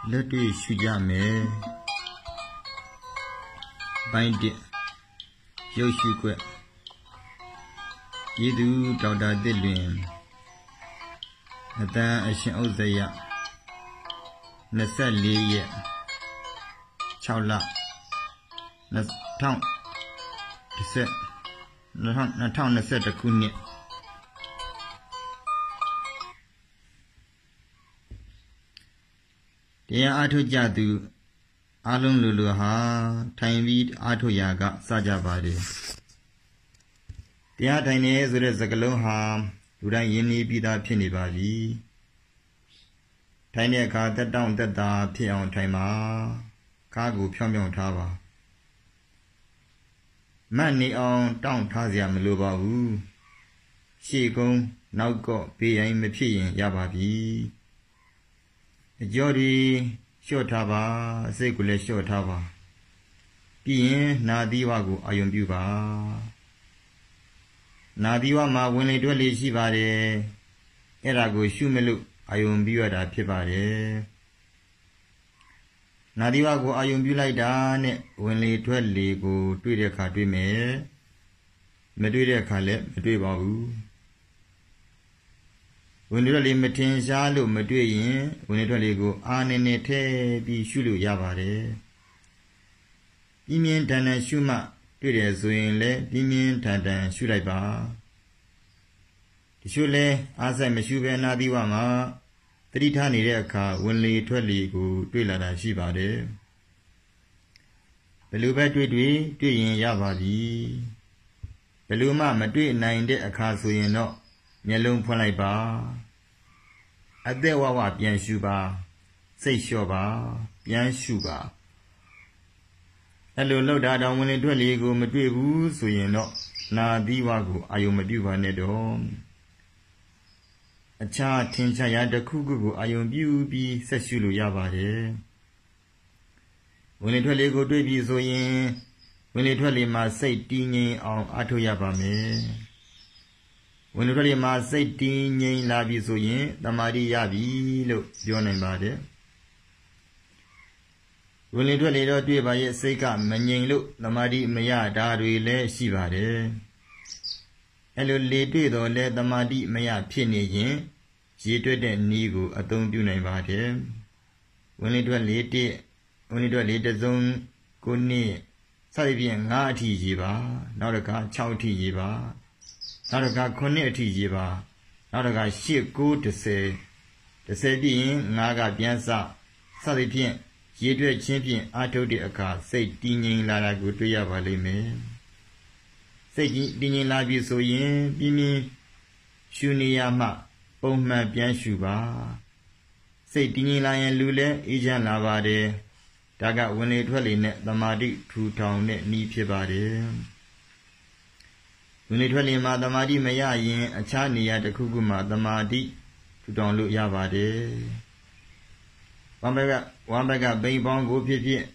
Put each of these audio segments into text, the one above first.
Let me Shujame bind it. Yoshua Yidu Dauda Dillian Nathan Ashin Ozaya Nasali Chowla Natang Set Natang Naset a Kuni Dear Atu Jadu Alun Luluha, time weed Atu Yaga, Sajabadi. The Atine Zurezagaloha, Udan Yini Bida Pinibadi. Tiny car that down the da Pion Taima, Cargo Pyongyong Tower. Mani on down Taziam Lubahu. She go, now go, be a Mepian Yababi. Jody. Shotava, Segule Shotava. Being Nadiwago, Ayumbuba Nadiwa ma when it will Shivare Erago Shumelu, Ayumbua Pibare Nadiwago Ayumbula Dan when it will go to the Kadime Meduria Kale, Medubabu. When you really maintain Shalu Maduin, when it really go on in it, be Shulu Yavare. Bimian Tana Shuma, Piri Zuinle, Bimian Tana Shulaiba. The Shule, as I Meshuba Nadiwama, 3 tani reka, when late 12 go, Twila Shibade. Beluba Twidwi, Twin Yavadi. Beluma Madrid 9 day a castle in no. Nyalung Polaiba Adewawa Bian Shuba Say Shoba Bian Shuba Hello Loda down when it really go Madribu so you know Na Diwago Ayumaduva Nedom A cha Tinchaya the Kugu Ayum Bubi Seshulu Yavade When it really go to be so yin when it really must say Dini on Atoyabame When you really must say Dini Labi so yin, the Maria Yabi, look, your name body. When you really don't do by a seka, Maning look, the Madi Maya Dari le Shivade. Hello, lady, though, let the Madi Maya Penny yin, she did a nigo, a don't do name body. When it was late, zone, good near, Sabian Nati Jiba, not a car, Chowti Jiba. Not a guy connected Jiba, not a guy ship good to say. The say being Naga Biansa, Salipian, Jedre champion, I told the car, say Dinin Lala good to Yavalime. Say Dinin Labi so yin, Bimi, Shuniyama, Boma Bianshuba. Say Dinin Lion Lule, Ijan Lavade, Daga when it really net the Madi 2 town net knee pibade. When it really Mother Madi Maya yin, a chani at the Kuguma, the Madi, to don't look Yavade. One bag bang bong go pipi.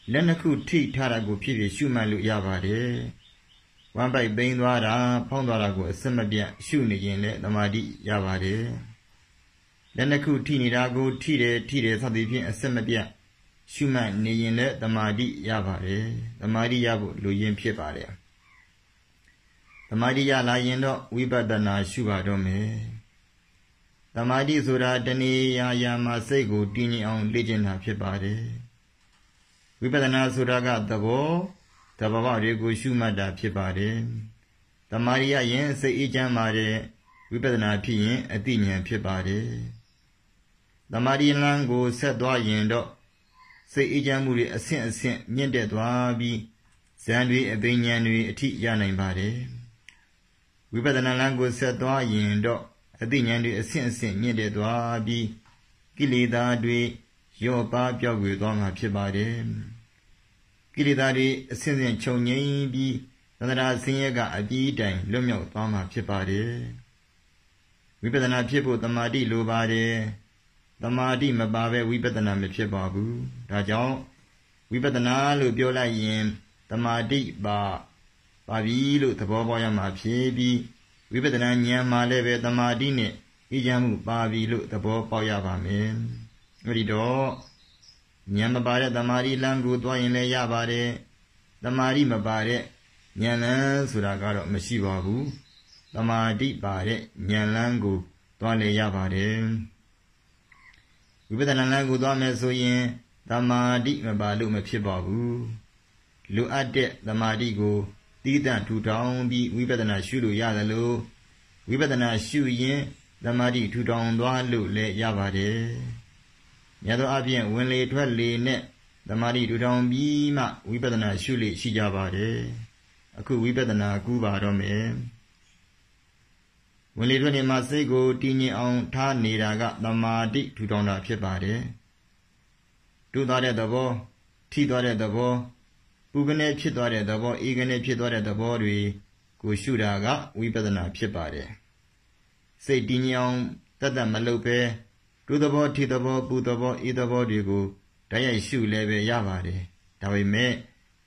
Lenaku tea tarago pipi, Schumann look Yavade. One by bang wada, Pondarago, Semabia, Shuni let the Madi Yavade. Lenaku tea nidago, tea, something a Semabia, Schumann yin let the Madi Yavade, the Madi Yabu, Luyin Pipare. The Madi Yalayendo, Wibadana Shubadome. The Madi Zura Dani Yama Sego, Dini on Legend of Pibade. Wibadana Zuraga the Bo, the Bavarigo Shumada Pibade. The Maria Yen say Ijan Mare, Wibadana Pin, a Dinian Pibade. The Madi Lango said Dwayendo, say Ijamuri a Saint Yende Dwabi, Sandwi a Banyanui a Tit Yanan Bade. We better than language said Dwayin dog, a dinyan a sense near the Dwabi, Gilida dwe, your bab with one of Pibade. Gilidadi, a sense chonye be, another singer a bee dang, Lumio, Dama Pibade. We better not people the Madi Lubade, the Madi Mababe, we better not Pibabu, Dajon, we better not Lubiola yin, the Madi Ba. Babi look the Boboyama Pibi, we better than Yama leve the Madine, Ijamu Babi look the Boboyaba men. အဲ့ဒီတော့ဉာဏ်မပါတဲ့တမာရီလမ်းကိုသွားရင်လည်းရပါတယ်တမာရီမပါတဲ့ဉာဏ်လမ်းဆိုတာကတော့မရှိပါဘူးတမာတိပါတဲ့ဉာဏ်လမ်းကိုသွားလည်းရပါတယ်ဝိပဿနာလမ်းကိုသွားမယ်ဆိုရင်တမာတိမပါလို့မဖြစ်ပါဘူးလိုအပ်တဲ့တမာတိကိုသီးသန့်ထူထောင်ပြီးဝိပဿနာရှုလို့ရတယ်လို့ဝိပဿနာရှုရင်တမာတိထူထောင်သွားလို့လည်းရပါတယ်မြတ်သောအပြင်ဝင်လေထွက်လေနဲ့တမာတိထူထောင်ပြီးမှဝိပဿနာရှုလေရှိကြပါတယ်အခုဝိပဿနာကူးပါတော့မယ်ဝင်လေထွက်လေမှာစိတ်ကိုတည်ငြိမ်အောင်ထားနေတာကတမာတိထူထောင်တာဖြစ်ပါတယ်တူသွားတဲ့သဘောထိသွားတဲ့သဘောပူကနေဖြစ်သွားတဲ့သဘောအေးကနေဖြစ်သွားတဲ့သဘောတွေကိုရှုတာကဝိပဿနာဖြစ်ပါတယ်စိတ်တည်ငြိမ်အောင်တတ်တတ်မလုပ်ပဲတူသဘောထိသဘောပူသဘောအေးသဘောတွေကိုဓာတ်ရိုက်ရှုလည်းပဲရပါတယ်ဒါပေမဲ့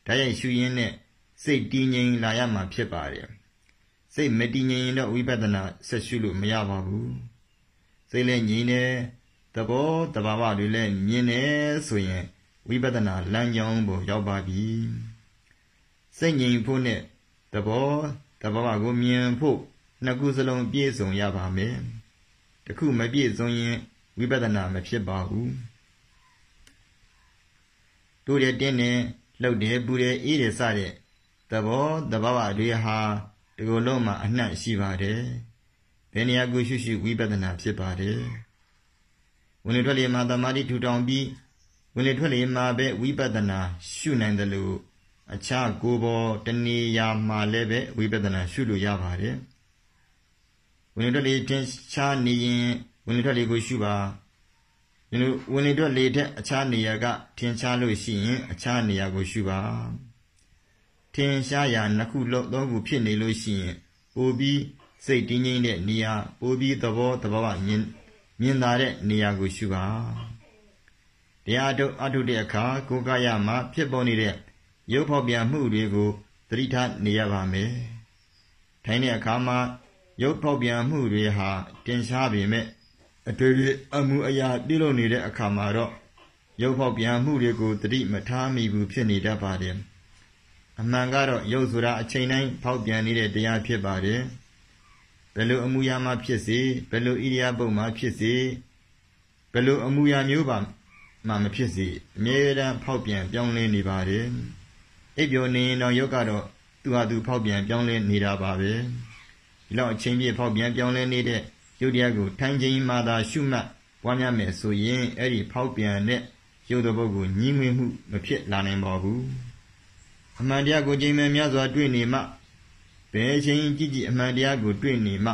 ဓာတ်ရိုက်ရှုရင်းနဲ့စိတ်တည်ငြိမ်လာရမှာဖြစ်ပါတယ်စိတ်မတည်ငြိမ်ရင်တော့ဝိပဿနာဆက်ရှုလို့မရပါဘူးစိတ်လည်းငြိမ်နေသဘောတဘာဝတွေလည်းမြင်နေဆိုရင်ဝိပဿနာလမ်းကြောင်းပေါ်ရောက်ပါပြီစိတ်ငြိမ်ဖို့နဲ့သဘောတဘာဝကိုမြင်ဖို့နှစ်ခုစလုံးပြည့်စုံရပါမယ်တခုမပြည့်စုံရင်ဝိပဿနာမဖြစ်ပါဘူးတို့တဲ့တင်းနဲ့လှုပ်တယ်ပူတယ်အေးတယ်စတဲ့သဘောတဘာဝတွေဟာဒီလိုလုံးမှာအနှံ့ရှိပါတယ်ဘယ်နေရာကိုရှုဝိပဿနာဖြစ်ပါတယ်ဝင်လေထွက်လေမှာသမာဓိထူထောင်ပြီးဝင်လေထွက်လေမှာပဲဝိပဿနာရှုနိုင်တယ်လို့အခြားကိုယ်ပေါ်တဏှာမှာလည်းပဲဝိပဿနာရှုလို့ရပါတယ်ဝင်လေထွက်လေထင်ရှားနေရင်ဝင်လေထွက်လေကိုရှုပါဝင်လေထွက်လေတဲ့အခြားနေရာကထင်ရှားလို့ရှိရင်အခြားနေရာကိုရှုပါထင်ရှားရာနှစ်ခုလုံးသုံးခုဖြစ်နေလို့ရှိရင်ပိုပြီးစိတ်တည်ငြိမ်တဲ့နေရာပိုပြီးသဘောတဘာဝမြင်သာတဲ့နေရာကိုရှုပါတရားအထုတ်တဲ့အခါကိုယ်ကာယမှာဖြစ်ပေါ်နေတဲ့ရုပ်ဖောက်ပြန်မှုတွေကိုသတိထားနေရပါမယ်ထိုင်တဲ့အခါမှာရုပ်ဖောက်ပြန်မှုတွေဟာတင်ရှားပေမဲ့အတွေ့အမှုအရာပြုလုပ်နေတဲ့အခါမှာတော့ရုပ်ဖောက်ပြန်မှုတွေကိုသတိမထားမိဘူးဖြစ်နေတတ်ပါတယ်အမှန်ကတော့ရုပ်ဆိုတာအချိန်တိုင်းဖောက်ပြန်နေတဲ့တရားဖြစ်ပါတယ်ဘယ်လိုအမှုရာမှဖြစ်စေဘယ်လိုဣရိယာပုတ်မှဖြစ်စေဘယ်လိုအမှုရာမျိုးပါမှမဖြစ်စေအမြဲတမ်းဖောက်ပြန်ပြောင်းလဲနေပါတယ်အိပ်ပျော်နေရင်တော့ရုပ်ကတော့သူ့ဟာသူဖောက်ပြန်ပြောင်းလဲနေတာပါပဲဒီလောက်အချိန်ပြည့်ဖောက်ပြန်ပြောင်းလဲနေတဲ့ရုပ်တရားကိုထိုင်ချိန်မှသာရှုမှတ်ပွားများမယ်ဆိုရင်အဲ့ဒီဖောက်ပြန်တဲ့ရုပ်တပုတ်ကိုညှိငွေမှုမဖြစ်လာနိုင်ပါဘူးအမှန်တရားကိုချိန်မဲ့များစွာတွေ့နေမှဘယ်ချိန်ကြည့်အမှန်တရားကိုတွေ့နေမှ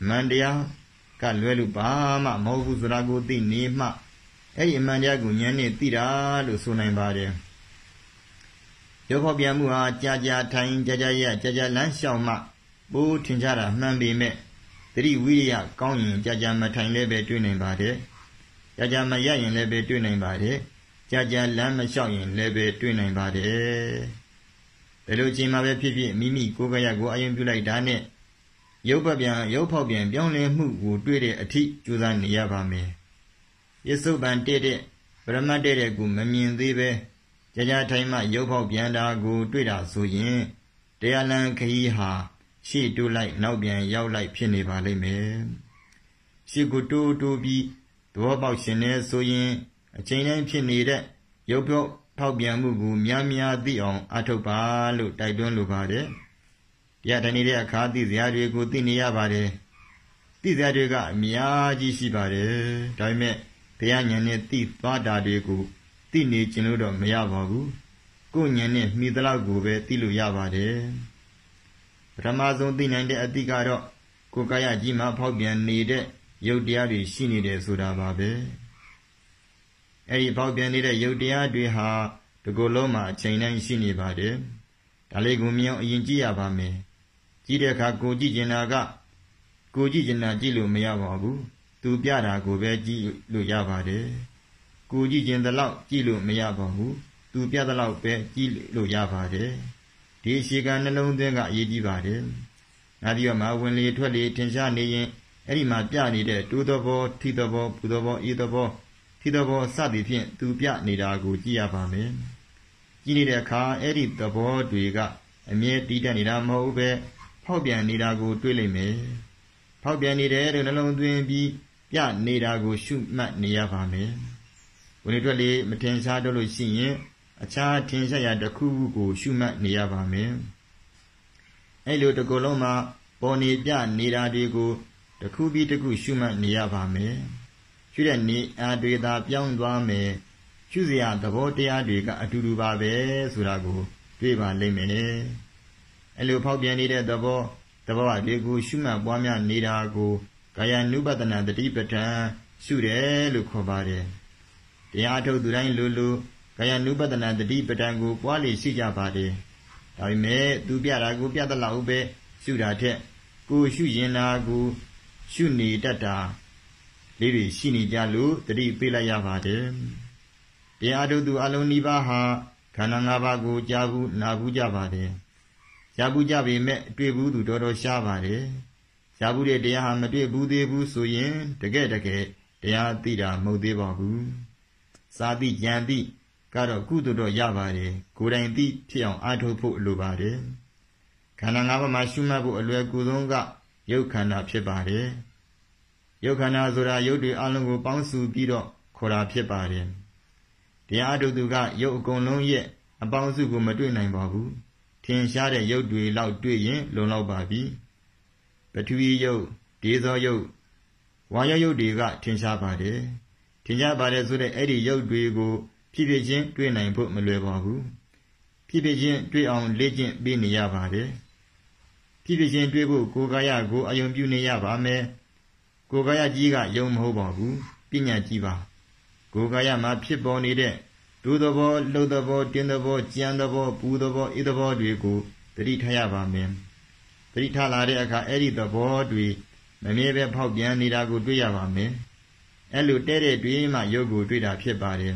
အမှန်တရားကလွဲလို့ပါမှမဟုတ်ဘူးဆိုတာကိုသိနေမှအဲ့ဒီအမှန်တရားကိုဉာဏ်နဲ့သိတာလို့ဆိုနိုင်ပါတယ်ရုပ်ဖောက်ပြန်မှုဟာကြာထိုင်ကြာရကြာလမ်းလျှောက်မှပိုးထင်ရှားတာမှန်ပေမဲ့သတိဝိရိယကောင်းရင်ကြာမထိုင်လည်းပဲတွေ့နိုင်ပါတယ်ကြာမရရင်လည်းပဲတွေ့နိုင်ပါတယ်ကြာလမ်းမလျှောက်ရင်လည်းပဲတွေ့နိုင်ပါတယ်ဘယ်လိုချိန်မှာပဲဖြစ်ဖြစ်မိမိကိုယ်ကရကိုအယုံပြုလိုက်တာနဲ့ရုပ်ဖောက်ပြန်ပြောင်းလဲမှုကိုတွေ့တဲ့အထိကြိုးစားနေရပါမယ်ပစ္စုပန်တဲ့ပရမတ်တဲ့ကိုမမြင်သေးပဲကြာထိုင်မှရုပ်ဖောက်ပြန်တာကိုတွေ့တာဆိုရင်တရားလမ်းခရီးဟာရှေ့တိုးလိုက်နောက်ပြန်ရောက်လိုက်ဖြစ်နေပါလိမ့်မယ်ရှေ့ကိုတိုးပြီးသဘောပေါက်ရှင်နေဆိုရင်အချိန်တိုင်းဖြစ်နေတဲ့ရုပ်ဖောက်ပြန်မှုကိုများသိအောင်အထောက်ပါလို့တိုက်တွန်းလိုပါတယ်တရားထိုင်နေတဲ့အခါသိစရာတွေကိုသိနေရပါတယ်သိစရာတွေကအများကြီးရှိပါတယ်ဒါပေမဲ့တရားဉာဏ်နဲ့သိသွားတာတွေကိုသိနေကျင်လို့တော့မရပါဘူးကိုယ်ဉာဏ်နဲ့မှီသလောက်ကိုပဲသိလို့ရပါတယ်ပထမဆုံးသိနိုင်တဲ့အသည့်ကတော့ကိုယ်ကာယကြီးမှာဖောက်ပြန်နေတဲ့ရုပ်တရားတွေရှိနေတယ်ဆိုတာပါပဲအဲဒီဖောက်ပြန်နေတဲ့ရုပ်တရားတွေဟာဒီကိုယ်လုံးမှာအချိန်တိုင်းရှိနေပါတယ်ဒါလေးကိုမြင်အောင်အရင်ကြည့်ရပါမယ်ကြည့်တဲ့အခါကိုကြည့်ကျင်တာကကိုကြည့်ကျင်တာကြည့်လို့မရပါဘူးသူပြတာကိုပဲကြည့်လို့ရပါတယ်ကိုကြည့်ကျင်တဲ့လောက်ကြည့်လို့မရပါဘူးသူပြတဲ့လောက်ပဲကြည့်လို့ရပါတယ်ဒီရှိကနှလုံးသွင်းကအရေးကြီးပါတယ်နောက်ပြီးတော့မှဝင်လေထွက်လေထင်ရှားနေရင်အဲ့ဒီမှာပြနေတဲ့တူသဘောထိသဘောပူသဘောအေးသဘောထ သဘောစသည်ဖြင့်သူပြနေတာကိုကြည့်ရပါမယ်ကြည့်နေတဲ့အခါအဲ့ဒီသဘောတွေကအမြဲတည်တတ်နေတာမဟုတ်ပဲဖောက်ပြန်နေတာကိုတွေးလိုက်မယ်ဖောက်ပြန်နေတယ်လို့နှလုံးသွင်းပြီးပြနေတာကိုရှုမှတ်နေရပါမယ်ဝင်လေထွက်လေမထင်ရှားတော့လို့ရှိရင်အခြားထင်ရှားရာတစ်ခုခုကိုရှုမှတ်နေရပါမယ်အဲ့လိုတစ်ခုလုံးမှာပေါ်နေပြနေတာတွေကိုတစ်ခုပြီးတစ်ခုရှုမှတ်နေရပါမယ်ရှုတဲ့နေအားတွေသာပြောင်းသွားမယ်ရှုစရာသဘောတရားတွေကအတူတူပါပဲဆိုတာကိုတွေ့ပါလိမ့်မယ်အဲ့လိုဖောက်ပြန်နေတဲ့သဘောတွေကိုရှုမှတ်ပွားများနေတာကိုကာယ ानु ပတနာတတိပဋ္ဌာန်ရှုတယ်လို့ခေါ်ပါတယ်တရားထုတ်သူတိုင်းလိုကာယ ानु ပတနာတတိပဋ္ဌာန်ကိုပွားလေရှိကြပါတယ်ဒါပေမဲ့သူပြတာကိုပြတတ်လောက်ပဲရှုတာထက်ကိုရှုရင်နာကိုရှုနေတတ်တာလေးတွေရှိနေကြလို့တတိပေးလိုက်ရပါတယ်တရားထုတ်သူအလုံးနိဗ္ဗာန်ဟာခန္ဓာ၅ပါးကိုကြားဘူးနာဘူးကြပါတယ်ကြားဘူးကြပေမဲ့တွေ့ဘူးသူတော်တော်ရှားပါတယ်ကြားဘူးတဲ့တရားဟာမတွေ့ဘူးသေးဘူးဆိုရင်တကယ်တရားသိတာမဟုတ်သေးပါဘူးစာသိဉာဏ်သိကတော့ကုသိုလ်တော့ရပါတယ်ကိုယ်တိုင်သိဖြစ်အောင်အားထုတ်ဖို့လိုပါတယ်ခန္ဓာ၅ပါးမှာရှုမှတ်ဖို့အလွယ်ကူဆုံးကရုပ်ခန္ဓာဖြစ်ပါတယ်ရုပ်ခန္ဓာဆိုတာရုပ်တွေအလုံးကိုပေါင်းစုပြီးတော့ခေါ်တာဖြစ်ပါတယ်တရားအထုတ်သူကရုပ်အကုန်လုံးရဲ့အပေါင်းစုကိုမတွေ့နိုင်ပါဘူးထင်ရှားတဲ့ရုပ်တွေလောက်တွေ့ရင်လုံလောက်ပါပြီပထဝီရုပ်ဒေဇောရုပ်ဝါယောရုပ်တွေကထင်ရှားပါတယ်ထင်ရှားပါတယ်ဆိုတဲ့အဲ့ဒီရုပ်တွေကိုဖြစ်ဖြစ်ချင်းတွေ့နိုင်ဖို့မလွယ်ပါဘူးဖြစ်ဖြစ်ချင်းတွေ့အောင်လေ့ကျင့်ပေးနေရပါတယ်ဖြစ်ဖြစ်ချင်းတွေ့ဖို့ကိုယ်ကာယကိုအယုံပြုနေရပါမယ်ကိုယ်ကာယကြီးကယုံမဟုတ်ပါဘူးပညာကြီးပါကိုယ်ကာယမှာဖြစ်ပေါ်နေတဲ့ဒုသဘောလှုပ်သဘောတင်းသဘောကြံသဘောပူသဘောအေးသဘောတွေကိုသတိထားရပါမယ်သတိထားလာတဲ့အခါအဲ့ဒီသဘောတွေမမြဲပဲဖောက်ပြန်နေတာကိုတွေ့ရပါမယ်အဲ့လိုတဲ့တွေ့မှရုပ်ကိုတွေ့တာဖြစ်ပါတယ်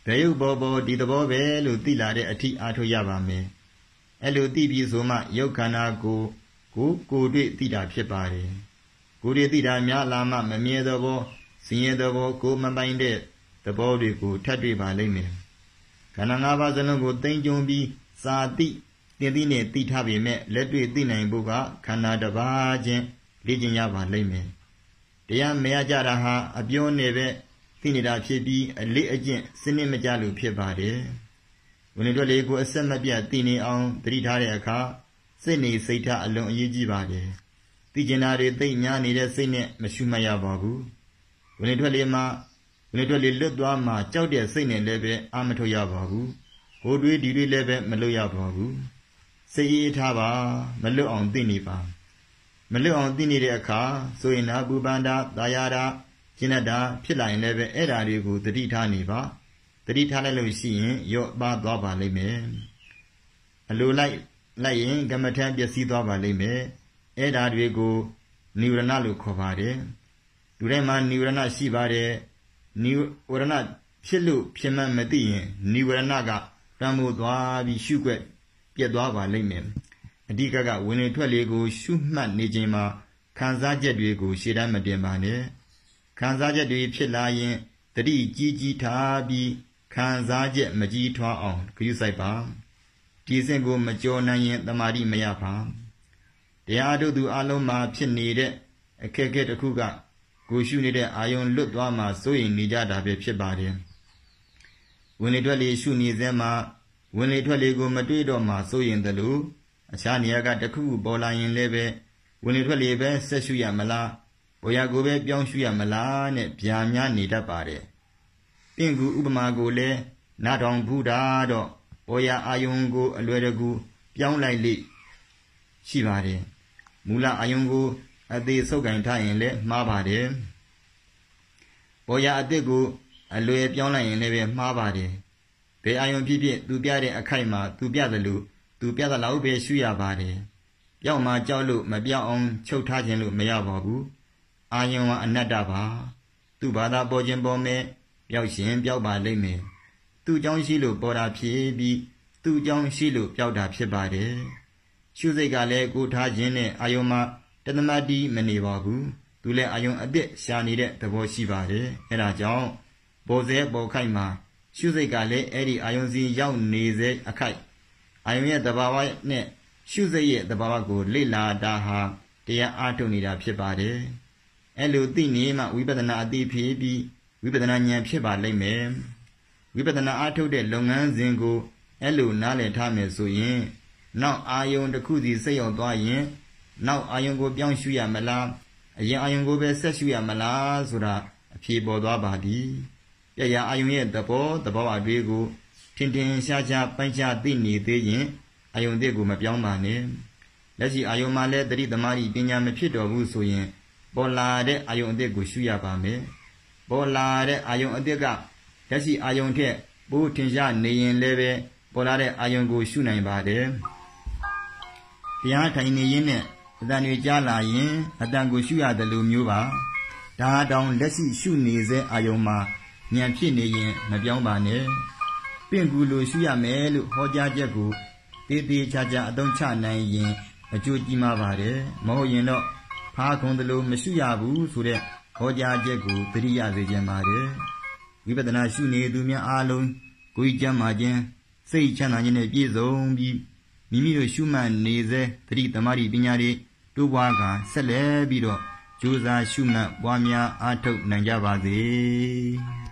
ဘယ်ရုပ်ပေါ်ဒီသဘောပဲလို့သိလာတဲ့အထိအားထုတ်ရပါမယ်အဲ့လိုသိပြီးဆိုမှရုပ်ခန္ဓာကိုတွေ့သိတာဖြစ်ပါတယ်ကိုယ်တွေ့သိတာများလာမှမမြဲသဘောဆင်းရဲသဘောကိုမပိုင်တဲ့သဘောတွေကိုထပ်တွေ့ပါလိမ့်မယ်ခန္ဓာ၅ပါးစလုံးကိုသိမ့်ကြုံပြီးစာသိတင်သိနဲ့သိထားပေမဲ့လက်တွေ့သိနိုင်ဖို့ကခန္ဓာတစ်ပါးချင်းလေ့ကျင့်ရပါလိမ့်မယ်တရားမရကြတာဟာအပြောနဲ့ပဲသိနေတာဖြစ်ပြီးအလေးအကျင့်စနစ်မကျလို့ဖြစ်ပါတယ်ဝင်လေထွက်လေကိုအဆက်မပြတ်သိနေအောင်သတိထားတဲ့အခါစိတ်နေစိတ်ထားအလွန်အရေးကြီးပါတယ်သိကျင်တာတွေသိများနေတဲ့စိတ်နဲ့မရှုမှတ်ရပါဘူးဝင်လေထွက်လေလွတ်သွားမှကြောက်တဲ့စိတ်နဲ့လည်းပဲအာမထုတ်ရပါဘူးဟိုတွေးဒီတွေလည်းပဲမလွတ်ရပါဘူးစိတ်အေးထားပါမလွတ်အောင်သိနေပါမလွတ်အောင်သိနေတဲ့အခါဆိုရင်နာပူပန္တာသာယာတာကျင့်တတ်တာဖြစ်လာရင်လည်းပဲအဲ့ဓာတွေကိုသတိထားနေပါသတိထားလိုက်လို့ရှိရင်ရော့ပါသွားပါလိမ့်မယ်အလိုလိုက်ရင်ကမ္မထံပျက်စီးသွားပါလိမ့်မယ်အဲ့ဓာတွေကိုနိဝရဏလို့ခေါ်ပါတယ်လူတိုင်းမှာနိဝရဏရှိပါတယ်နိဝရဏဖြစ်လို့ဖြစ်မှမသိရင်နိဝရဏကတမ်းမို့သွားပြီးရှုွက်ပြတ်သွားပါလိမ့်မယ်အဓိကဝင်လေထွက်လေကိုရှုမှတ်နေခြင်းမှာခံစားချက်တွေကိုရှေ့တန်းမတင်ပါနဲ့ခံစားချက်တွေဖြစ်လာရင်တတိကြီးထားပြီးခံစားချက်မကြီးထွားအောင်ဂရုစိုက်ပါဒီစဉ်ကိုမကြောနိုင်ရင်တမာတိမရပါတရားတို့သူအလုံးမှာဖြစ်နေတဲ့အခက်အခဲတစ်ခုကကိုရှုနေတဲ့အာယုံလွတ်သွားမှစိုးရိမ်နေကြတာပဲဖြစ်ပါတယ်ဝင်လေထွက်လေရှုနေစဲမှာဝင်လေထွက်လေကိုမတွေ့တော့မှစိုးရိမ်တယ်လို့အခြားနေရာကတစ်ခုပေါ်လာရင်လည်းပဲဝင်လေထွက်လေပဲဆက်ရှုရမလားပေါ်ရကိုပဲပြောင်းရှုရမလားနဲ့ဗျာများနေတတ်ပါတယ်ပင့်ကူဥပမာကိုလည်းနားထောင်ဘူးတာတော့ပေါ်ရအာယုံကိုအလွယ်တကူပြောင်းလိုက်လိရှိပါတယ်မူလအာယုံကိုအသေးဆုပ်ကင်ထားရင်လည်းမှားပါတယ်ပေါ်ရအသစ်ကိုအလွယ်ပြောင်းလိုက်ရင်လည်းပဲမှားပါတယ်ဘယ်အာယုံဖြစ်ဖြစ်သူပြတဲ့အခိုက်မှာသူပြတယ်လို့သူပြသလောက်ပဲရှုရပါတယ်ပြောင်းမှကြောက်လို့မပြောင်းအောင်ချုပ်ထားခြင်းလို့မရပါဘူးအာယုံကအနတ္တပါသူ့ဘာသာပေါ်ခြင်းပေါ်မဲ့ပျောက်ရှင်ပျောက်ပါလိမ့်မယ်သူ့ကြောင့်ရှိလို့ပေါ်တာဖြစ်ပြီးသူ့ကြောင့်ရှိလို့ပျောက်တာဖြစ်ပါတယ်ရှုစိတ်ကလည်းကိုထားခြင်းနဲ့အာယုံမှာတသမတိမနေပါဘူးသူ သူလည်းအာယုံအသစ်ရှာနေတဲ့သဘောရှိပါတယ်။အဲဒါကြောင့်ပေါ်စေပေါ်ခိုက်မှာရှုစိတ်ကလည်းအဲ့ဒီအာယုံစီရောက်နေစေအခိုက်အာယုံရဲ့သဘာဝနဲ့ရှုစိတ်ရဲ့သဘာဝကိုလေ့လာတာဟာတရားအားထုတ်နေတာဖြစ်ပါတယ်။အဲ့လိုသိနေမှဝိပဿနာအသိဖြစ်ပြီးဝိပဿနာဉာဏ်ဖြစ်ပါလိမ့်မယ်။ဝိပဿနာအားထုတ်တဲ့လုပ်ငန်းစဉ်ကိုအဲ့လိုနားလည်ထားမယ်ဆိုရင်နောက်အာယုံတစ်ခုစီစိတ်ရောက်သွားရင်နောက်အာယုံကိုပြောင်းရှုရမလားအရင်အာယုံကိုပဲဆက်ရှုရမလားဆိုတာအဖြေပေါ်သွားပါသည်။ပြရာအာယုံရဲ့သဘောအတွေ့ကိုထင်ထင်ရှားရှားပိုင်းခြားသိနေသေးရင်အာယုံတစ်ကိုမပြောင်းပါနဲ့။လက်ရှိအာယုံမှာလည်းတတိသမารိပညာမဖြစ်တော်ဘူးဆိုရင်ပေါ်လာတဲ့အာယုံအတစ်ကိုရှုရပါမယ်။ပေါ်လာတဲ့အာယုံအတစ်ကလက်ရှိအာယုံထက်ပိုထင်ရှားနေရင်လည်းပဲပေါ်လာတဲ့အာယုံကိုရှုနိုင်ပါတယ်။တရားထိုင်နေရင်နဲ့အတန်တွေကြားလာရင်အတန်ကိုရှုရတယ်လို့မျိုးပါ။ဒါတောင်လက်ရှိရှုနေစေအာယုံမှာဉာဏ်ဖြစ်နေရင်မပြောင်းပါနဲ့။ပင့်ကူလို့ရှုရမယ်လို့ဟောကြားချက်ကိုတေးသေးချာချာအသုံးချနိုင်ရင်အကျိုးကြီးမှာပါတယ်။မဟုတ်ရင်တော့ဖားခုံတလို့မရှုရဘူးဆိုတဲ့ဟောကြားချက်ကိုသတိရစေခြင်းပါတယ်။ဝိပဿနာရှုနေသူများအားလုံးကိုယ်ကျမ်းမာခြင်းစိတ်ချမ်းသာခြင်းနဲ့ပြည့်စုံပြီးမိမိတို့ရှုမှတ်နေစေသတိသမารိပညာတွေတိုးပွားကဆက်လက်ပြီးတော့ကြိုးစားရှုမှတ်ပွားများအားထုတ်နိုင်ကြပါစေ။